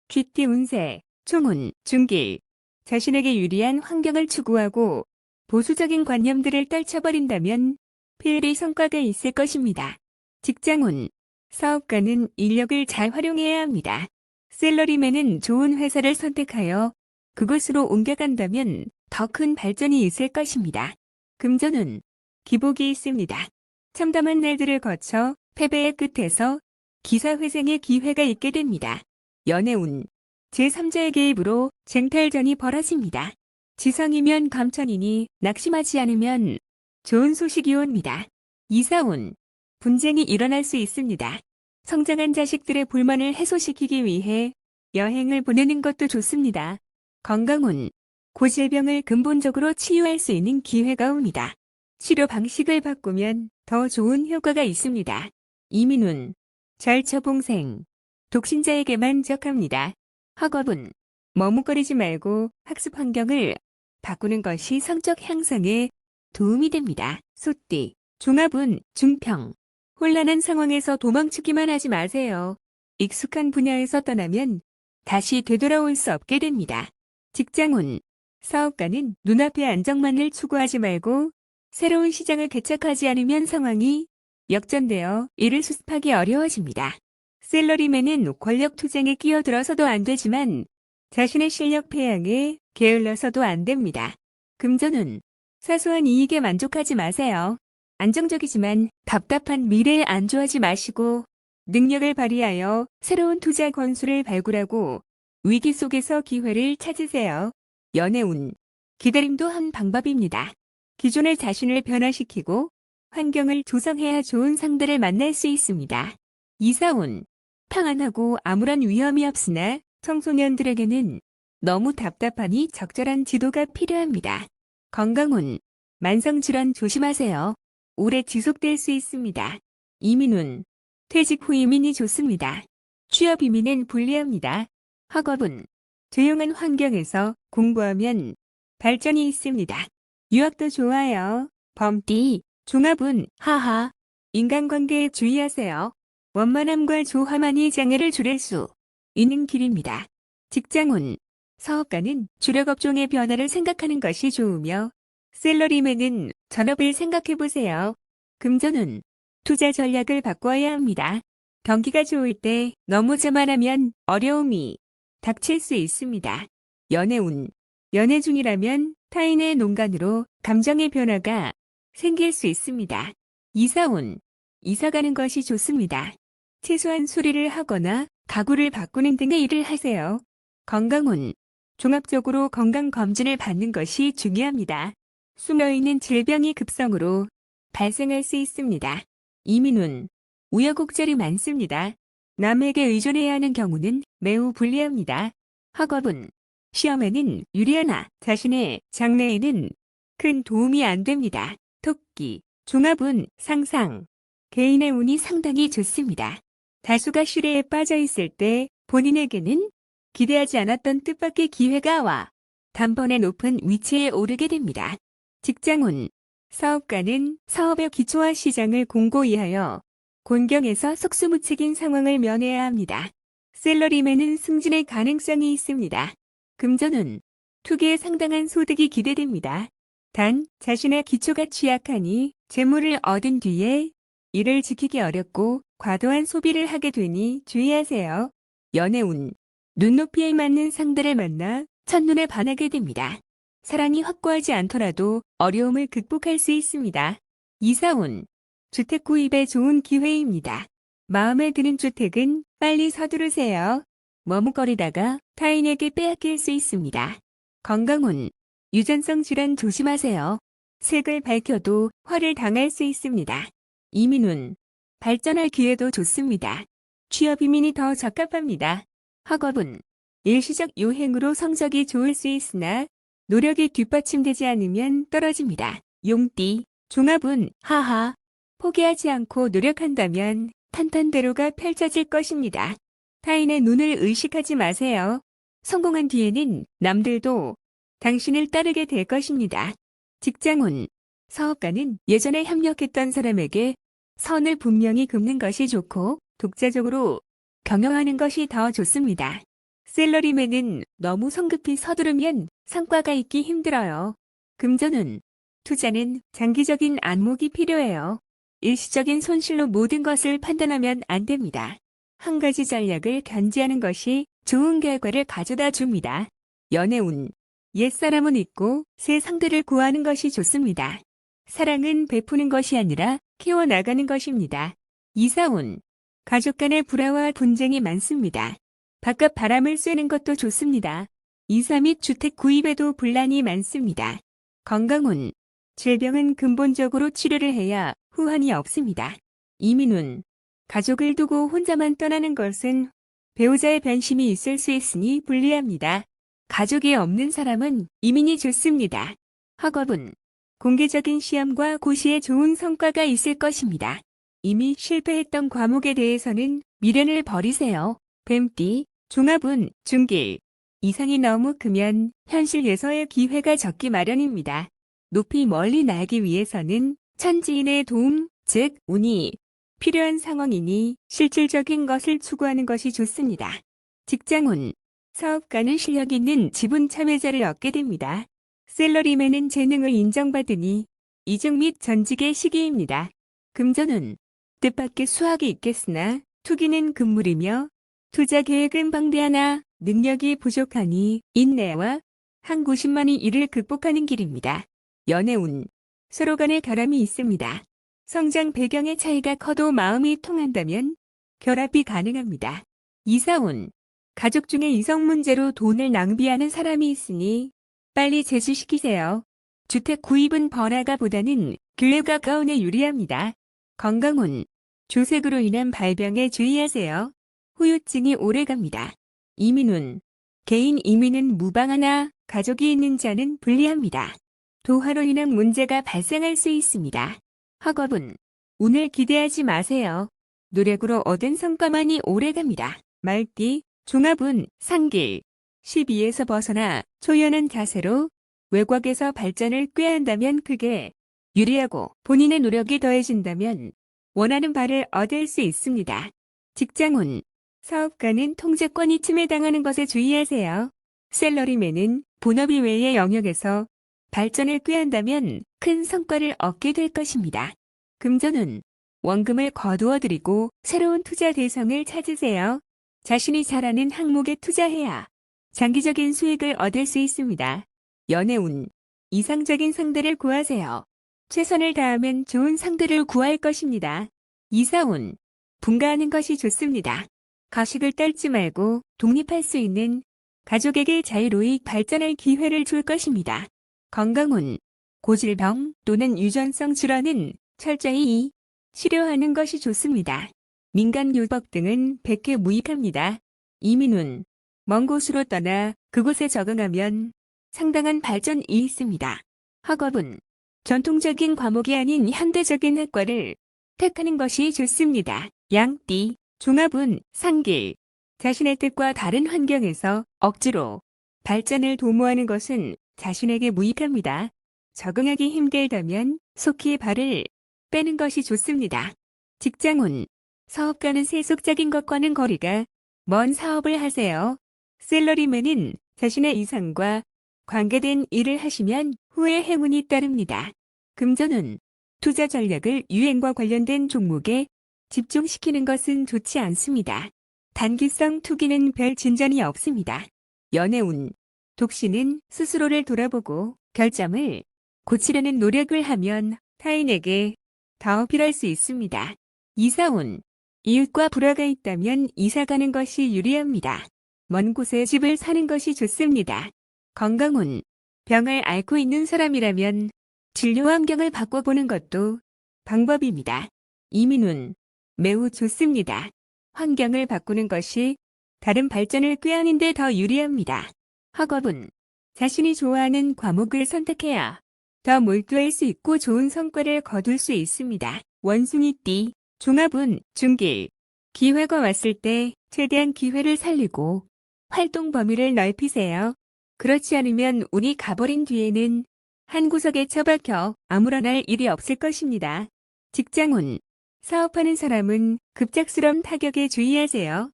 귀띠 운세, 총운, 중길. 자신에게 유리한 환경을 추구하고 보수적인 관념들을 떨쳐버린다면 필히 성과가 있을 것입니다. 직장운, 사업가는 인력을 잘 활용해야 합니다. 셀러리맨은 좋은 회사를 선택하여 그곳으로 옮겨간다면 더 큰 발전이 있을 것입니다. 금전운, 기복이 있습니다. 참담한 날들을 거쳐 패배의 끝에서 기사회생의 기회가 있게 됩니다. 연애운, 제3자의 개입으로 쟁탈전이 벌어집니다. 지성이면 감천이니 낙심하지 않으면 좋은 소식이 옵니다. 이사운, 분쟁이 일어날 수 있습니다. 성장한 자식들의 불만을 해소시키기 위해 여행을 보내는 것도 좋습니다. 건강운, 고질병을 근본적으로 치유할 수 있는 기회가 옵니다. 치료 방식을 바꾸면 더 좋은 효과가 있습니다. 이민운, 절처봉생, 독신자에게만 적합니다. 학업은 머뭇거리지 말고 학습 환경을 바꾸는 것이 성적 향상에 도움이 됩니다. 소띠, 종합운, 중평. 혼란한 상황에서 도망치기만 하지 마세요. 익숙한 분야에서 떠나면 다시 되돌아올 수 없게 됩니다. 직장운, 사업가는 눈앞의 안정만을 추구하지 말고 새로운 시장을 개척하지 않으면 상황이 역전되어 이를 수습하기 어려워집니다. 셀러리맨은 권력 투쟁에 끼어들어서도 안 되지만 자신의 실력 폐양에 게을러서도 안 됩니다. 금전운, 사소한 이익에 만족하지 마세요. 안정적이지만 답답한 미래에 안주하지 마시고 능력을 발휘하여 새로운 투자 건수를 발굴하고 위기 속에서 기회를 찾으세요. 연애운, 기다림도 한 방법입니다. 기존의 자신을 변화시키고 환경을 조성해야 좋은 상대를 만날 수 있습니다. 이사운, 평안하고 아무런 위험이 없으나 청소년들에게는 너무 답답하니 적절한 지도가 필요합니다. 건강운, 만성질환 조심하세요. 오래 지속될 수 있습니다. 이민운, 퇴직 후 이민이 좋습니다. 취업 이민은 불리합니다. 학업은 조용한 환경에서 공부하면 발전이 있습니다. 유학도 좋아요. 범띠, 종합운, 하하. 인간관계에 주의하세요. 원만함과 조화만이 장애를 줄일 수 있는 길입니다. 직장운, 사업가는 주력업종의 변화를 생각하는 것이 좋으며 셀러리맨은 전업을 생각해보세요. 금전운, 투자 전략을 바꿔야 합니다. 경기가 좋을 때 너무 자만하면 어려움이 닥칠 수 있습니다. 연애운, 연애 중이라면 타인의 농간으로 감정의 변화가 생길 수 있습니다. 이사운, 이사가는 것이 좋습니다. 최소한 수리를 하거나 가구를 바꾸는 등의 일을 하세요. 건강운, 종합적으로 건강검진을 받는 것이 중요합니다. 숨어있는 질병이 급성으로 발생할 수 있습니다. 이민운, 우여곡절이 많습니다. 남에게 의존해야 하는 경우는 매우 불리합니다. 학업은 시험에는 유리하나 자신의 장래에는 큰 도움이 안 됩니다. 토끼, 종합운, 상상. 개인의 운이 상당히 좋습니다. 다수가 시래에 빠져 있을 때 본인에게는 기대하지 않았던 뜻밖의 기회가 와 단번에 높은 위치에 오르게 됩니다. 직장운, 사업가는 사업의 기초와 시장을 공고히 하여 곤경에서 속수무책인 상황을 면해야 합니다. 셀러리맨은 승진의 가능성이 있습니다. 금전운, 투기에 상당한 소득이 기대됩니다. 단, 자신의 기초가 취약하니 재물을 얻은 뒤에 이를 지키기 어렵고 과도한 소비를 하게 되니 주의하세요. 연애운, 눈높이에 맞는 상대를 만나 첫눈에 반하게 됩니다. 사랑이 확고하지 않더라도 어려움을 극복할 수 있습니다. 이사운, 주택 구입에 좋은 기회입니다. 마음에 드는 주택은 빨리 서두르세요. 머뭇거리다가 타인에게 빼앗길 수 있습니다. 건강운, 유전성 질환 조심하세요. 색을 밝혀도 화를 당할 수 있습니다. 이민운, 발전할 기회도 좋습니다. 취업 이민이 더 적합합니다. 학업은 일시적 요행으로 성적이 좋을 수 있으나 노력이 뒷받침되지 않으면 떨어집니다. 용띠, 종합운, 하하. 포기하지 않고 노력한다면 탄탄대로가 펼쳐질 것입니다. 타인의 눈을 의식하지 마세요. 성공한 뒤에는 남들도 당신을 따르게 될 것입니다. 직장운, 사업가는 예전에 협력했던 사람에게 선을 분명히 긋는 것이 좋고 독자적으로 경영하는 것이 더 좋습니다. 샐러리맨은 너무 성급히 서두르면 성과가 있기 힘들어요. 금전운. 투자는 장기적인 안목이 필요해요. 일시적인 손실로 모든 것을 판단하면 안 됩니다. 한 가지 전략을 견지하는 것이 좋은 결과를 가져다 줍니다. 연애운. 옛사람은 잊고 새 상대를 구하는 것이 좋습니다. 사랑은 베푸는 것이 아니라 키워나가는 것입니다. 이사운. 가족 간의 불화와 분쟁이 많습니다. 바깥 바람을 쐬는 것도 좋습니다. 이사 및 주택 구입에도 분란이 많습니다. 건강운. 질병은 근본적으로 치료를 해야 후환이 없습니다. 이민운. 가족을 두고 혼자만 떠나는 것은 배우자의 변심이 있을 수 있으니 불리합니다. 가족이 없는 사람은 이민이 좋습니다. 학업운. 공개적인 시험과 고시에 좋은 성과가 있을 것입니다. 이미 실패했던 과목에 대해서는 미련을 버리세요. 뱀띠. 종합운. 중길. 이상이 너무 크면 현실에서의 기회가 적기 마련입니다. 높이 멀리 날기 위해서는 천지인의 도움, 즉 운이 필요한 상황이니 실질적인 것을 추구하는 것이 좋습니다. 직장운. 사업가는 실력 있는 지분 참여자를 얻게 됩니다. 샐러리맨은 재능을 인정받으니 이직 및 전직의 시기입니다. 금전운. 뜻밖의 수확이 있겠으나 투기는 금물이며 투자 계획은 방대하나 능력이 부족하니 인내와 항구심만이 이를 극복하는 길입니다. 연애운. 서로 간의 결함이 있습니다. 성장 배경의 차이가 커도 마음이 통한다면 결합이 가능합니다. 이사운. 가족 중에 이성 문제로 돈을 낭비하는 사람이 있으니 빨리 제수시키세요. 주택 구입은 번화가보다는 교외가 가까운에 유리합니다. 건강운. 조색으로 인한 발병에 주의하세요. 후유증이 오래갑니다. 이민운. 개인 이민은 무방하나 가족이 있는 자는 불리합니다. 도화로 인한 문제가 발생할 수 있습니다. 학업은. 운을 기대하지 마세요. 노력으로 얻은 성과만이 오래갑니다. 말띠. 종합운. 상길. 12에서 벗어나 초연한 자세로 외곽에서 발전을 꾀한다면 그게 유리하고 본인의 노력이 더해진다면 원하는 바를 얻을 수 있습니다. 직장운. 사업가는 통제권이 침해당하는 것에 주의하세요. 샐러리맨은 본업 이외의 영역에서 발전을 꾀한다면 큰 성과를 얻게 될 것입니다. 금전운. 원금을 거두어드리고 새로운 투자 대상을 찾으세요. 자신이 잘하는 항목에 투자해야 장기적인 수익을 얻을 수 있습니다. 연애운. 이상적인 상대를 구하세요. 최선을 다하면 좋은 상대를 구할 것입니다. 이사운. 분가하는 것이 좋습니다. 가식을 떨지 말고 독립할 수 있는 가족에게 자유로이 발전할 기회를 줄 것입니다. 건강운. 고질병 또는 유전성 질환은 철저히 치료하는 것이 좋습니다. 민간요법 등은 백해무익합니다. 이민운. 먼 곳으로 떠나 그곳에 적응하면 상당한 발전이 있습니다. 학업은. 전통적인 과목이 아닌 현대적인 학과를 택하는 것이 좋습니다. 양띠. 종합운. 상길. 자신의 뜻과 다른 환경에서 억지로 발전을 도모하는 것은 자신에게 무익합니다. 적응하기 힘들다면 속히 발을 빼는 것이 좋습니다. 직장운. 사업가는 세속적인 것과는 거리가 먼 사업을 하세요. 샐러리맨은 자신의 이상과 관계된 일을 하시면 후에 행운이 따릅니다. 금전운. 투자 전략을 유행과 관련된 종목에 집중시키는 것은 좋지 않습니다. 단기성 투기는 별 진전이 없습니다. 연애운. 독신은 스스로를 돌아보고 결점을 고치려는 노력을 하면 타인에게 더 어필할 수 있습니다. 이사운. 이웃과 불화가 있다면 이사가는 것이 유리합니다. 먼 곳에 집을 사는 것이 좋습니다. 건강운. 병을 앓고 있는 사람이라면 진료 환경을 바꿔보는 것도 방법입니다. 이민운. 매우 좋습니다. 환경을 바꾸는 것이 다른 발전을 꾀하는 데 더 유리합니다. 학업은. 자신이 좋아하는 과목을 선택해야 더 몰두할 수 있고 좋은 성과를 거둘 수 있습니다. 원숭이띠. 종합운. 중길. 기회가 왔을 때 최대한 기회를 살리고 활동 범위를 넓히세요. 그렇지 않으면 운이 가버린 뒤에는 한 구석에 처박혀 아무런 할 일이 없을 것입니다. 직장운. 사업하는 사람은 급작스러운 타격에 주의하세요.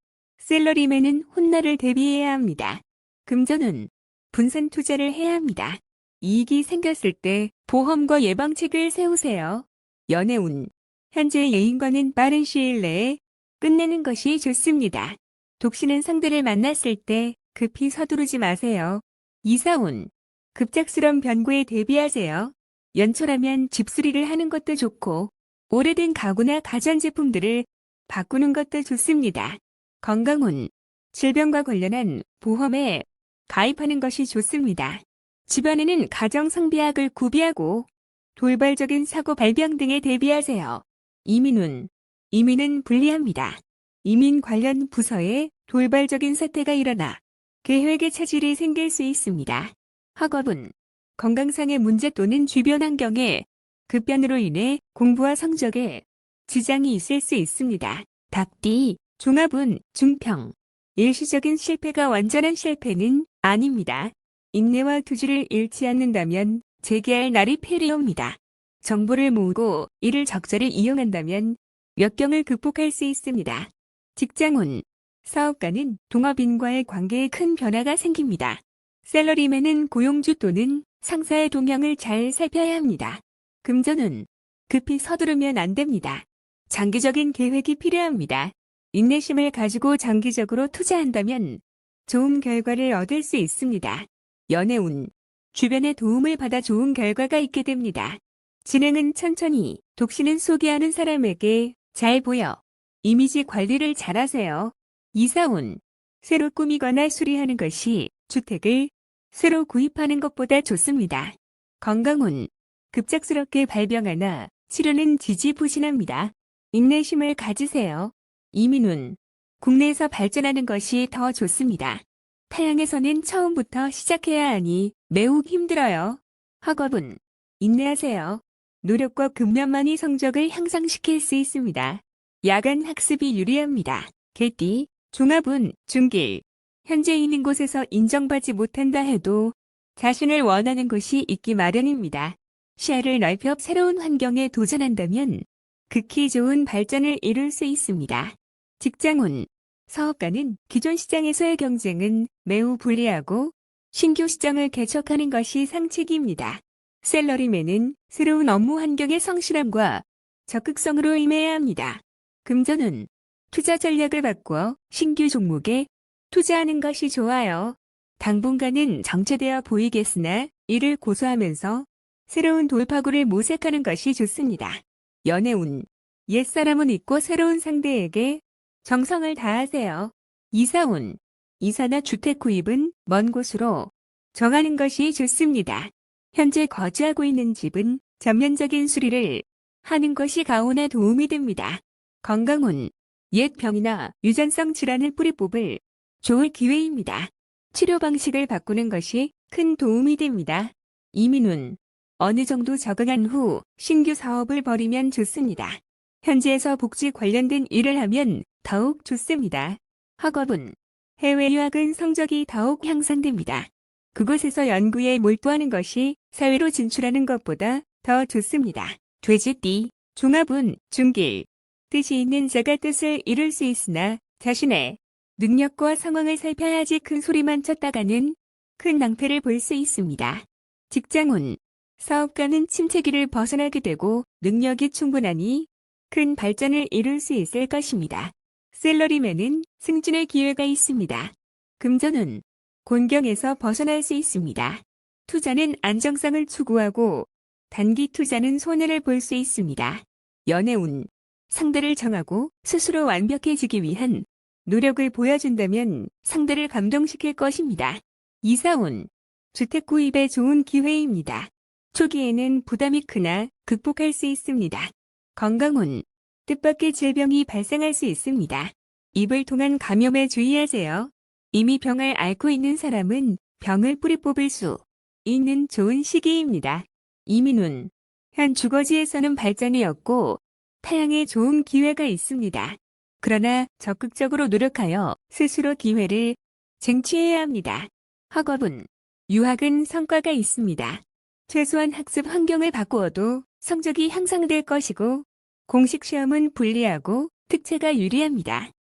샐러리맨은 훗날을 대비해야 합니다. 금전운, 분산 투자를 해야 합니다. 이익이 생겼을 때 보험과 예방책을 세우세요. 연애운, 현재 애인과는 빠른 시일 내에 끝내는 것이 좋습니다. 독신은 상대를 만났을 때 급히 서두르지 마세요. 이사운, 급작스런 변고에 대비하세요. 연초라면 집수리를 하는 것도 좋고 오래된 가구나 가전제품들을 바꾸는 것도 좋습니다. 건강운, 질병과 관련한 보험에 가입하는 것이 좋습니다. 집안에는 가정상비약을 구비하고 돌발적인 사고 발병 등에 대비하세요. 이민운, 이민은 불리합니다. 이민 관련 부서에 돌발적인 사태가 일어나 계획에 차질이 생길 수 있습니다. 학업은 건강상의 문제 또는 주변 환경의 급변으로 인해 공부와 성적에 지장이 있을 수 있습니다. 닭띠, 종합운, 중평. 일시적인 실패가 완전한 실패는 아닙니다. 인내와 투지를 잃지 않는다면 재개할 날이 필요합니다. 정보를 모으고 이를 적절히 이용한다면 역경을 극복할 수 있습니다. 직장운, 사업가는 동업인과의 관계에 큰 변화가 생깁니다. 샐러리맨은 고용주 또는 상사의 동향을 잘 살펴야 합니다. 금전운, 급히 서두르면 안 됩니다. 장기적인 계획이 필요합니다. 인내심을 가지고 장기적으로 투자한다면 좋은 결과를 얻을 수 있습니다. 연애운, 주변의 도움을 받아 좋은 결과가 있게 됩니다. 진행은 천천히, 독신은 소개하는 사람에게 잘 보여. 이미지 관리를 잘하세요. 이사운, 새로 꾸미거나 수리하는 것이 주택을 새로 구입하는 것보다 좋습니다. 건강운, 급작스럽게 발병하나 치료는 지지부진합니다. 인내심을 가지세요. 이민운, 국내에서 발전하는 것이 더 좋습니다. 타향에서는 처음부터 시작해야 하니 매우 힘들어요. 학업은 인내하세요. 노력과 근면만이 성적을 향상시킬 수 있습니다. 야간 학습이 유리합니다. 개띠, 종합운, 중길. 현재 있는 곳에서 인정받지 못한다 해도 자신을 원하는 곳이 있기 마련입니다. 시야를 넓혀 새로운 환경에 도전한다면 극히 좋은 발전을 이룰 수 있습니다. 직장운, 사업가는 기존 시장에서의 경쟁은 매우 불리하고 신규 시장을 개척하는 것이 상책입니다. 샐러리맨은 새로운 업무 환경의 성실함과 적극성으로 임해야 합니다. 금전운, 투자 전략을 바꾸어 신규 종목에 투자하는 것이 좋아요. 당분간은 정체되어 보이겠으나 이를 고수하면서 새로운 돌파구를 모색하는 것이 좋습니다. 연애운, 옛사람은 잊고 새로운 상대에게 정성을 다하세요. 이사운, 이사나 주택 구입은 먼 곳으로 정하는 것이 좋습니다. 현재 거주하고 있는 집은 전면적인 수리를 하는 것이 가온에 도움이 됩니다. 건강운, 옛 병이나 유전성 질환을 뿌리 뽑을 좋을 기회입니다. 치료 방식을 바꾸는 것이 큰 도움이 됩니다. 이민운, 어느 정도 적응한 후 신규 사업을 벌이면 좋습니다. 현지에서 복지 관련된 일을 하면 더욱 좋습니다. 학업은 해외 유학은 성적이 더욱 향상됩니다. 그곳에서 연구에 몰두하는 것이 사회로 진출하는 것보다 더 좋습니다. 돼지띠, 종합운, 중길. 뜻이 있는 자가 뜻을 이룰 수 있으나 자신의 능력과 상황을 살펴야지 큰 소리만 쳤다가는 큰 낭패를 볼 수 있습니다. 직장운, 사업가는 침체기를 벗어나게 되고 능력이 충분하니 큰 발전을 이룰 수 있을 것입니다. 샐러리맨은 승진의 기회가 있습니다. 금전운, 곤경에서 벗어날 수 있습니다. 투자는 안정성을 추구하고 단기 투자는 손해를 볼 수 있습니다. 연애운, 상대를 정하고 스스로 완벽해지기 위한 노력을 보여준다면 상대를 감동시킬 것입니다. 이사운, 주택 구입에 좋은 기회입니다. 초기에는 부담이 크나 극복할 수 있습니다. 건강운, 뜻밖의 질병이 발생할 수 있습니다. 입을 통한 감염에 주의하세요. 이미 병을 앓고 있는 사람은 병을 뿌리 뽑을 수 있는 좋은 시기입니다. 이민운, 현 주거지에서는 발전이 없고 타향에 좋은 기회가 있습니다. 그러나 적극적으로 노력하여 스스로 기회를 쟁취해야 합니다. 학업은, 유학은 성과가 있습니다. 최소한 학습 환경을 바꾸어도 성적이 향상될 것이고 공식 시험은 불리하고 특채가 유리합니다.